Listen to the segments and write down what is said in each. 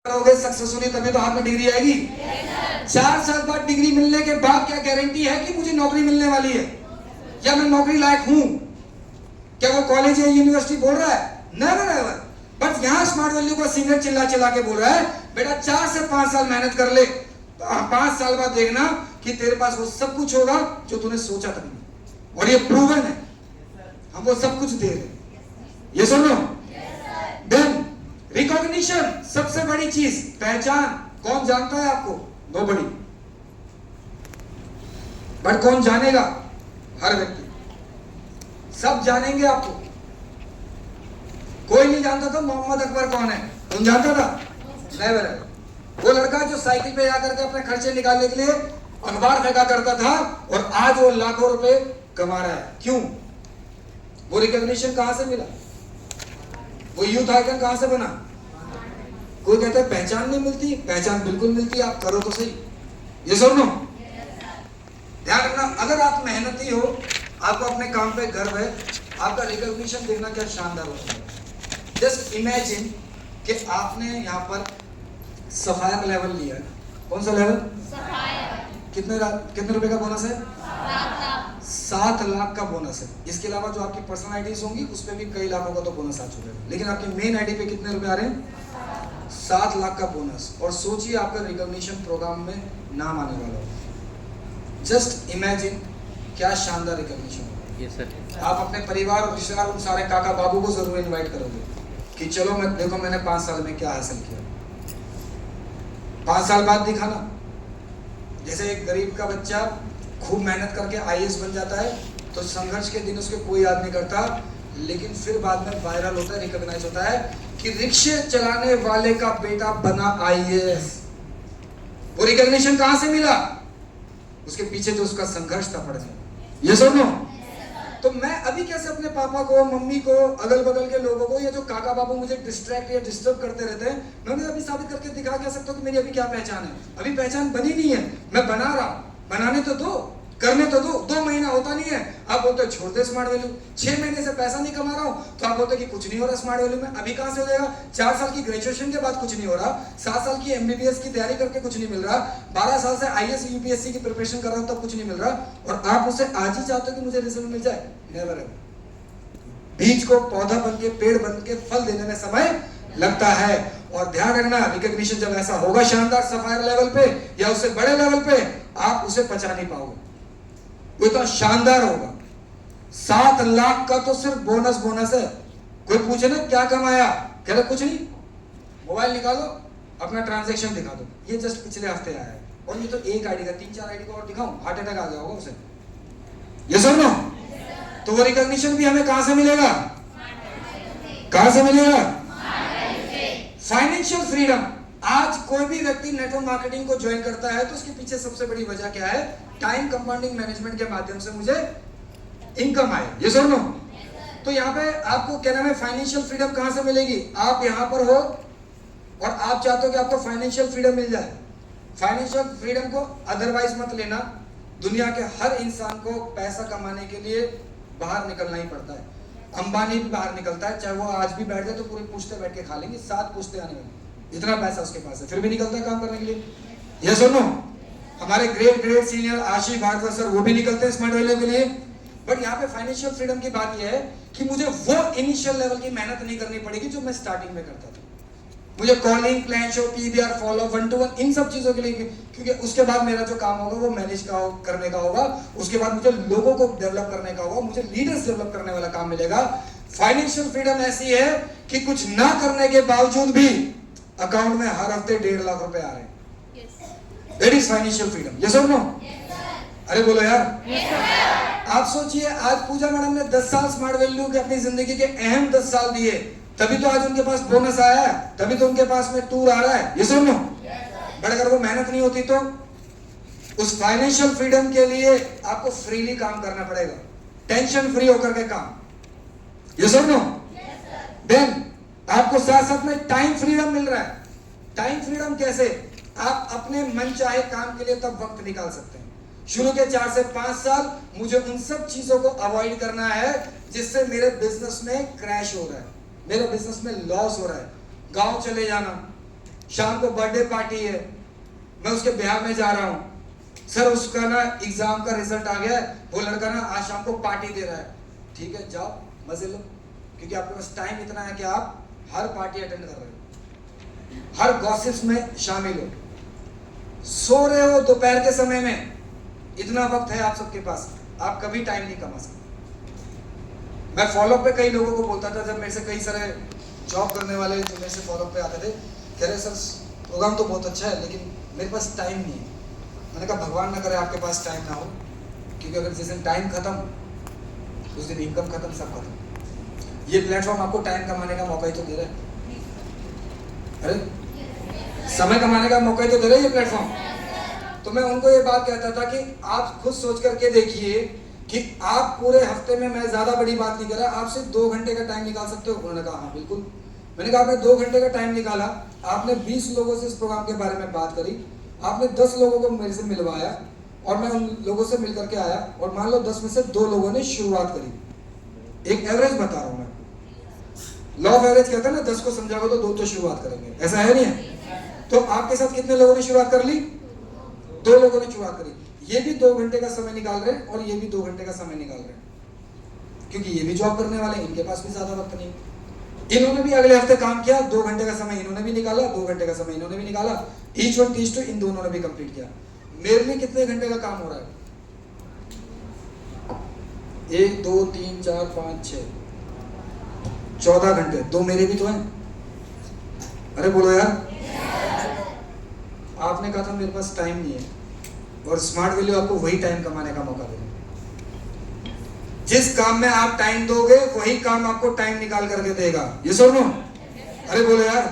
करोगे सक्सेसफुली तभी तो हाथ में डिग्री आएगी। 4 साल बाद डिग्री मिलने के बाद क्या गारंटी है कि मुझे नौकरी मिलने वाली है या मैं नौकरी लायक हूं? क्या वो कॉलेज या यूनिवर्सिटी बोल रहा है? Never ever. बट यहां स्मार्ट वैल्यू का सीनियर चिल्ला चिल्ला के बोल रहा है बेटा 4 से 5 साल मेहनत कर ले, 5 साल बाद देखना कि तेरे पास वो सब कुछ होगा जो तूने सोचा था नहीं। और ये प्रूवन है, हम वो सब कुछ दे रहे हैं। ये सुनो, देन रिकॉग्निशन सबसे बड़ी चीज, पहचान। कौन जानता है आपको? नोबडी। बट कौन जानेगा? हर व्यक्ति। सब जानेंगे आपको। कोई नहीं जानता था मोहम्मद अकबर कौन है, तुम जानता था? नेवर है। वो लड़का जो साइकिल पे जाकर के अपने खर्चे निकालने के लिए अखबार फेंका करता था और आज वो लाखों रुपए कमा रहा है। क्यों? वो रिकॉग्निशन कहां से मिला? वो यूथ आइकन कहां से बना? कोई कहता है पहचान नहीं मिलती, पहचान बिल्कुल मिलती है, आप करो तो सही। ये सुनो, ध्यान रखना, अगर आप मेहनती हो, आपको अपने काम पे गर्व है, आपका रिकॉग्निशन देखना क्या शानदार होता है। जस्ट इमेजिन कि आपने यहाँ पर सफायर लेवल लिया है। कौन सा लेवल? सफायर। कितने रुपए का बोनस है? 7 लाख का बोनस है। इसके अलावा जो आपकी पर्सनल आईडीज होंगी उस पर भी कई लाखों का तो बोनस आ चुका है, लेकिन आपकी मेन आईडी पे कितने रुपए आ रहे हैं? 7 लाख का बोनस। और सोचिए आपका रिकॉग्निशन प्रोग्राम में नाम आने वाला हो। जस्ट इमेजिन क्या शानदार रिकॉग्निशन होगा। Yes sir. आप अपने परिवार और रिश्तेदार, उन सारे काका बाबू को जरूर इनवाइट करोगे कि चलो मैं देखो मैंने 5 साल में क्या हासिल किया। 5 साल बाद दिखाना। जैसे एक गरीब का बच्चा खूब मेहनत करके आईएएस बन जाता है तो संघर्ष के दिन उसके कोई याद नहीं करता, लेकिन फिर बाद में वायरल होता है, रिकॉग्नाइज होता है कि रिक्शे चलाने वाले का बेटा बना आईएएस। वो रिकॉग्निशन कहां से मिला? उसके पीछे जो उसका संघर्ष था पड़ जाए। ये सुनो, तो मैं अभी कैसे अपने पापा को, मम्मी को, अगल बगल के लोगों को, या जो काका बाबू मुझे डिस्ट्रैक्ट या डिस्टर्ब करते रहते हैं, मैं उन्हें अभी साबित करके दिखा क्या सकता हूँ कि मेरी अभी क्या पहचान है। अभी पहचान बनी नहीं है, मैं बना रहा हूं। बनाने तो दो, करने तो दो। 2 महीना होता नहीं है, आप बोलते हो छोड़ दे स्मार्ट वैल्यू। 6 महीने से पैसा नहीं कमा रहा हूं तो आप बोलते कि कुछ नहीं हो रहा स्मार्ट वैल्यू में। अभी कहां से हो जाएगा? 4 साल की ग्रेजुएशन के बाद कुछ नहीं हो रहा, 7 साल की एमबीबीएस की तैयारी करके कुछ नहीं मिल रहा, 12 साल से आईएएस यूपीएससी की प्रिपरेशन कर रहा हूं तब कुछ नहीं मिल रहा, और आप उसे आज ही चाहते हो कि मुझे रिजल्ट मिल जाए। Never ever. बीज को पौधा बन के, पेड़ बन के फल देने में समय लगता है। और ध्यान रखना, रिकॉग्निशन जब ऐसा होगा शानदार सफायर लेवल पे या उससे बड़े लेवल पे, आप उसे पचा नहीं पाओगे। वो इतना शानदार होगा। 7 लाख का तो सिर्फ बोनस है। कोई पूछे ना क्या कमाया, कह रहे कुछ नहीं। मोबाइल निकालो, अपना ट्रांजैक्शन दिखा दो। ये जस्ट पिछले हफ्ते आया है, और ये तो एक आईडी का, 3-4 आईडी को और दिखाऊं, हार्ट अटैक आ गया होगा उसे। ये सुनो, तो वो रिकॉग्निशन भी हमें कहां से मिलेगा? कहां से मिलेगा? Financial freedom. आज कोई भी व्यक्ति नेटवर्क मार्केटिंग को ज्वाइन करता है तो उसके पीछे सबसे बड़ी वजह क्या है? टाइम कंपाउंडिंग मैनेजमेंट के माध्यम से मुझे इनकम आए। ये सुनो, तो यहाँ पे आपको क्या नाम है, फाइनेंशियल फ्रीडम कहां से मिलेगी? आप यहां पर हो और आप चाहते हो कि आपको फाइनेंशियल फ्रीडम मिल जाए। फाइनेंशियल फ्रीडम को अदरवाइज मत लेना। दुनिया के हर इंसान को पैसा कमाने के लिए बाहर निकलना ही पड़ता है। अंबानी भी बाहर निकलता है, चाहे वो आज भी बैठ जाए तो पूरे पुश्ते बैठ के खा लेंगे, 7 पुश्ते आने वाले, इतना पैसा उसके पास है, फिर भी निकलता है काम करने के लिए। ये सुनो, हमारे ग्रेट सीनियर आशीष भारद्वाज सर, वो भी निकलते हैं स्मार्ट वैल्यू के लिए। बट यहाँ पे फाइनेंशियल फ्रीडम की बात यह है कि मुझे वो इनिशियल लेवल की मेहनत नहीं करनी पड़ेगी जो मैं स्टार्टिंग में करता था। मुझे calling, plan show, PBR, follow, 1-to-1, इन सब चीजों के लिए, क्योंकि उसके बाद मेरा जो काम होगा वो मैनेज करने का होगा। उसके बाद मुझे लोगों को डेवलप करने का होगा, मुझे लीडर्स डेवलप करने वाला काम मिलेगा। फाइनेंशियल फ्रीडम ऐसी है कि कुछ ना करने के बावजूद भी अकाउंट में हर हफ्ते 1.5 लाख रुपए आ रहे हैं। That is financial freedom. Yes और नो? अरे बोलो यार। आप सोचिए, आज पूजा मैडम ने 10 साल स्मार्ट वैल्यू के अपनी जिंदगी के अहम 10 साल दिए, तभी तो आज उनके पास बोनस आया है, तभी तो उनके पास में टूर आ रहा है। ये सुनो, बट अगर वो मेहनत नहीं होती तो उस फाइनेंशियल फ्रीडम के लिए आपको फ्रीली काम करना पड़ेगा, टेंशन फ्री होकर के काम। ये सुनो, देन आपको साथ साथ में टाइम फ्रीडम मिल रहा है। टाइम फ्रीडम कैसे? आप अपने मन चाहे काम के लिए तब वक्त निकाल सकते हैं। शुरू के 4 से 5 साल मुझे उन सब चीजों को अवॉइड करना है जिससे मेरे बिजनेस में क्रैश हो रहा है, मेरे बिजनेस में लॉस हो रहा है। गांव चले जाना, शाम को बर्थडे पार्टी है, मैं उसके ब्याह में जा रहा हूं, सर उसका ना एग्जाम का रिजल्ट आ गया है, वो लड़का ना आज शाम को पार्टी दे रहा है, ठीक है जाओ मजे लो, क्योंकि आपके पास टाइम इतना है कि आप हर पार्टी अटेंड कर रहे हो, हर गॉसिप्स में शामिल हो, सो रहे हो दोपहर के समय में, इतना वक्त है आप सबके पास, आप कभी टाइम नहीं कमा सकते। मैं फॉलोअप पे कई लोगों को बोलता था, जब मेरे से कई सारे जॉब करने वाले जो मेरे से फॉलोअप पे आते थे, कह रहे सर प्रोग्राम तो बहुत अच्छा है लेकिन मेरे पास टाइम नहीं है। मैंने कहा भगवान ना करे आपके पास टाइम ना हो, क्योंकि अगर जिस दिन टाइम खत्म उस दिन इनकम खत्म, सब खत्म। ये प्लेटफॉर्म आपको टाइम कमाने का मौका ही तो दे रहा है, अरे समय कमाने का मौका ही तो दे रहा है ये प्लेटफॉर्म। तो मैं उनको ये बात कहता था कि आप खुद सोच करके देखिए कि आप पूरे हफ्ते में, मैं ज्यादा बड़ी बात नहीं कर रहा, आप सिर्फ 2 घंटे का टाइम निकाल सकते हो। उन्होंने कहा हाँ बिल्कुल। मैंने कहा आपने 2 घंटे का टाइम निकाला, आपने 20 लोगों से इस प्रोग्राम के बारे में बात करी, आपने 10 लोगों को मेरे से मिलवाया और मैं उन लोगों से मिल करके आया, और मान लो 10 में से 2 लोगों ने शुरुआत करी। एक एवरेज बता रहा हूं मैं, लॉ ऑफ एवरेज कहता है ना, 10 को समझाओगे तो 2 तो शुरुआत करेंगे, ऐसा है नहीं है? तो आपके साथ कितने लोगों ने शुरुआत कर ली? 2 लोगों ने शुरुआत करी। ये भी 2 घंटे का समय निकाल रहे हैं और ये भी 2 घंटे का समय निकाल रहे हैं, क्योंकि ये भी जॉब करने वाले हैं, इनके पास भी ज्यादा वक्त नहीं। इन्होंने भी अगले हफ्ते काम किया, 2 घंटे का समय इन्होंने भी निकाला, 2 घंटे का समय इन्होंने भी निकाला, ईच वन टीच टू, इन दोनों ने भी कंप्लीट किया। मेरे लिए कितने घंटे का काम हो रहा है? 1 2 3 4 5 6 14 घंटे। 2 मेरे भी तो हैं, अरे बोलो यार। आपने कहा था मेरे पास टाइम नहीं है, और स्मार्ट वैल्यू आपको वही टाइम कमाने का मौका देगा। जिस काम में आप टाइम दोगे वही काम आपको टाइम निकाल करके देगा। ये सुन लो, अरे बोलो यार।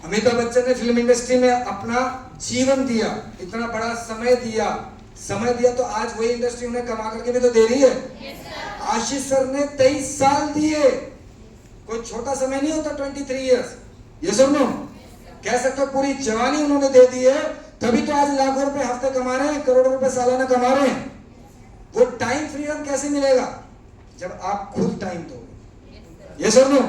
अमिताभ बच्चन ने फिल्म इंडस्ट्री में अपना जीवन दिया, इतना बड़ा समय दिया तो आज वही इंडस्ट्री उन्हें कमा करके भी तो दे रही है। आशीष सर ने 23 साल दिए, कोई छोटा समय नहीं होता 23 इयर्स। ये सुन लो, कह सकते हो पूरी जवानी उन्होंने दे दी है, तभी तो आज लाखों रुपए हफ्ते कमा रहे हैं, करोड़ों रुपए सालाना कमा रहे हैं। वो टाइम फ्रीडम कैसे मिलेगा? जब आप खुद टाइम दोगे। ये सुनो,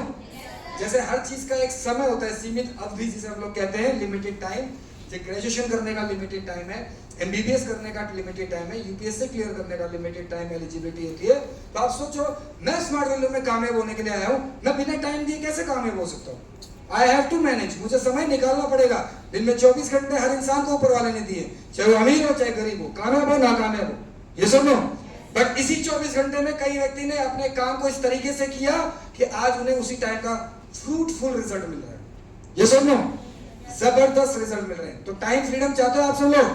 जैसे हर चीज का एक समय होता है, सीमित अवधि जिसे हम लोग कहते हैं, लिमिटेड टाइम। जो ग्रेजुएशन करने का लिमिटेड टाइम है, एमबीबीएस करने का लिमिटेड टाइम है, यूपीएससी क्लियर करने का लिमिटेड टाइम एलिजिबिलिटी होती है। तो आप सोचो, मैं स्मार्ट वैल्यू में कामयाब होने के लिए आया हूं, मैं बिना टाइम दिए कैसे कामयाब हो सकता हूं? आई हैव टू मैनेज, मुझे समय निकालना पड़ेगा। दिन में 24 घंटे हर इंसान को ऊपर वाले ने दिए, चाहे वो अमीर हो चाहे गरीब हो, कामयाब हो नाकामयाब हो। ये सुनो, बट इसी 24 घंटे में कई व्यक्ति ने अपने काम को इस तरीके से किया कि आज उन्हें उसी टाइम का फ्रूटफुल रिजल्ट मिल रहा है। ये सुनो, जबरदस्त रिजल्ट मिल रहे हैं। तो टाइम फ्रीडम चाहते हो आप सब लोग?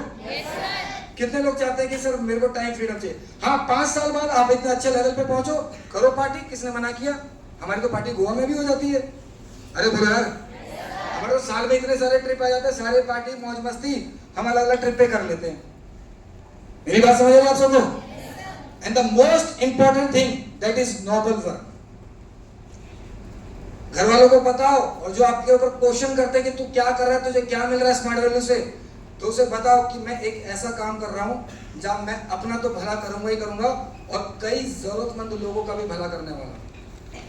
कितने लोग चाहते हैं कि सर मेरे को टाइम फ्रीडम चाहिए? हाँ, 5 साल बाद आप इतने अच्छे लेवल पे पहुंचो, करो पार्टी। किसने मना किया? हमारी तो पार्टी गोवा में भी हो जाती है। अरे बोलो यार, हमारे तो साल में इतने सारे ट्रिप आ जाते हैं, सारे पार्टी मौज मस्ती हम अलग अलग ट्रिप पे कर लेते हैं। मेरी बात समझ रहे आप सब लोग? And the most important thing that is noble work. घर वालों को बताओ, और जो आपके ऊपर क्वेश्चन करते हैं कि तू क्या कर रहा है, तुझे क्या मिल रहा है स्मार्ट वैल्यू से, तो उसे बताओ कि मैं एक ऐसा काम कर रहा हूं जहां मैं अपना तो भला करूंगा ही करूंगा, और कई जरूरतमंद लोगों का भी भला करने वाला हूं।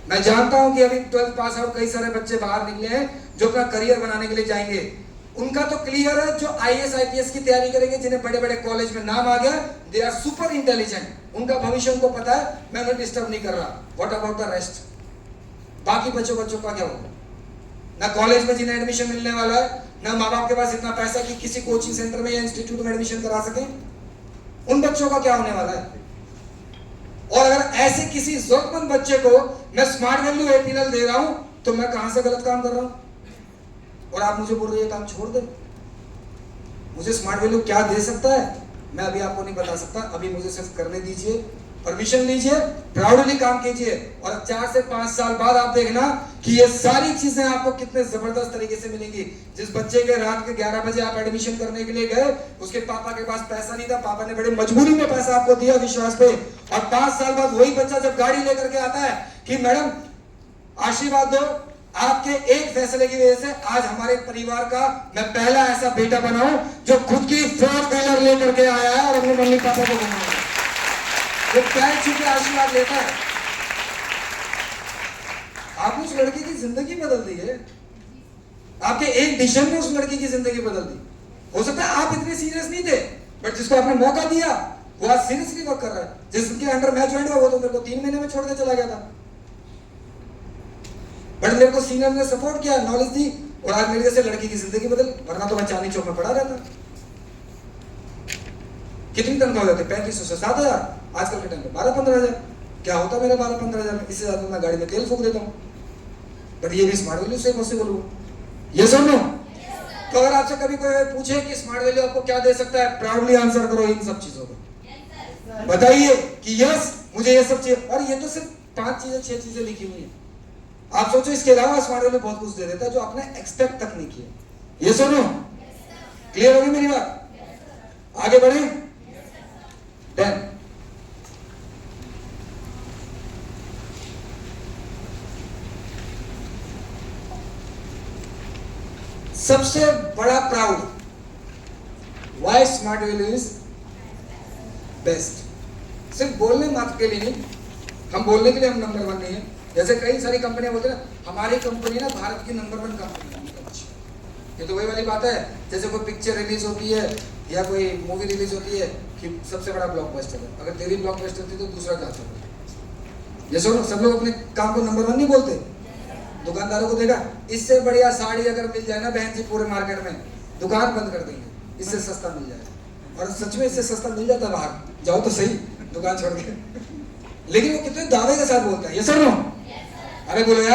मैं जानता हूं कि अभी 12th पास आउट कई सारे बच्चे बाहर निकले हैं जो अपना करियर बनाने के लिए जाएंगे। उनका तो क्लियर है, जो आईएएस आईपीएस की तैयारी करेंगे, जिन्हें बड़े बड़े कॉलेज में नाम आ गया, दे आर सुपर इंटेलिजेंट, उनका भविष्य उनको पता है, मैं उन्हें डिस्टर्ब नहीं कर रहा। What about the rest? बाकी बच्चों का क्या होगा? ना कॉलेज में जिन्हें एडमिशन मिलने वाला है, ना माँ बाप के पास इतना पैसा कि किसी कोचिंग सेंटर में या इंस्टीट्यूट में एडमिशन करा सके, उन बच्चों का क्या होने वाला है? और अगर ऐसे किसी जरूरतमंद बच्चे को मैं स्मार्ट वैल्यू एपीएल दे रहा हूं, तो मैं कहां से गलत काम कर रहा हूं? और आप मुझे बोल रहे हैं काम छोड़ दे। मुझे स्मार्ट वैल्यू क्या दे सकता है मैं अभी आपको नहीं बता सकता। अभी मुझे सिर्फ करने दीजिए, परमिशन लीजिए, प्राउडली काम कीजिए, और 4 से 5 साल बाद आप देखना कि ये सारी चीजें आपको कितने जबरदस्त तरीके से मिलेंगी। जिस बच्चे के रात के 11 बजे आप एडमिशन करने के लिए गए, उसके पापा के पास पैसा नहीं था, पापा ने बड़ी मजबूरी में पैसा आपको दिया विश्वास पे, और 5 साल बाद वही बच्चा जब गाड़ी लेकर के आता है कि मैडम आशीर्वाद दो, आपके एक फैसले की वजह से आज हमारे परिवार का मैं पहला ऐसा बेटा बना हूं जो खुद की 4 व्हीलर लेकर के आया है और अपने मम्मी पापा को घुमाया है, वो पैर छू के आशीर्वाद लेता है। आपने उस लड़के की जिंदगी बदल दी है। आपके एक डिसीजन ने उस लड़की की जिंदगी बदल दी। हो सकता है आप इतने सीरियस नहीं थे, बट जिसको आपने मौका दिया वो आज सीरियसली वर्क कर रहा है। जिसके अंडर मैं ज्वाइन हुआ वो तो मेरे को 3 महीने में छोड़ के चला गया था, बट मेरे को सीनियर ने सपोर्ट किया, नॉलेज दी, और आज मेरे जैसे लड़की की जिंदगी बदल। वरना तो मैं चांदनी चौक में पड़ा रहता। कितनी तनख्वाह होती है? 3500 से 7000, आजकल के टाइम पे 12-15 हजार। क्या होता मेरा 12-15 हजार में? इससे ज्यादा मैं गाड़ी में तेल फूक देता हूँ। बट ये भी स्मार्ट वैल्यू से पॉसिबल हुआ। ये सुनो, तो अगर आपसे कभी कोई पूछे कि स्मार्ट वैल्यू आपको क्या दे सकता है, प्राउडली आंसर करो इन सब चीजों को। बताइए कि यस मुझे ये सब चाहिए। और ये तो सिर्फ 5 चीजें 6 चीजें लिखी हुई है। आप सोचो इसके अलावा स्मार्ट वैल्यू बहुत कुछ दे देता है जो आपने एक्सपेक्ट तक नहीं किया। ये सुनो, क्लियर होगी मेरी बात? आगे बढ़े। देन सबसे बड़ा proud, why smart value is best. सिर्फ बोलने मात्र के लिए नहीं, हम बोलने के लिए हम नंबर 1 नहीं है। जैसे कई सारी कंपनियां बोलते हैं ना, हमारी कंपनी ना भारत की नंबर 1 कंपनी है। ये तो वही वाली बात है, जैसे कोई पिक्चर रिलीज होती है या कोई मूवी रिलीज होती है कि सबसे बड़ा ब्लॉकबस्टर है। अगर तेरी ब्लॉकबस्टर थी तो दूसरा क्या था? ये सुनो, सब लोग अपने काम को नंबर 1 नहीं बोलते। दुकानदारों को देखा, इससे बढ़िया साड़ी अगर मिल जाए ना बहन जी पूरे मार्केट में, दुकान बंद कर देंगे, इससे सस्ता मिल जाए। और सच में इससे सस्ता मिल जाता है, बाहर जाओ तो सही दुकान छोड़ के। लेकिन वो कितने दावे के साथ बोलता है। ये सुनो, अरे बोलो यार।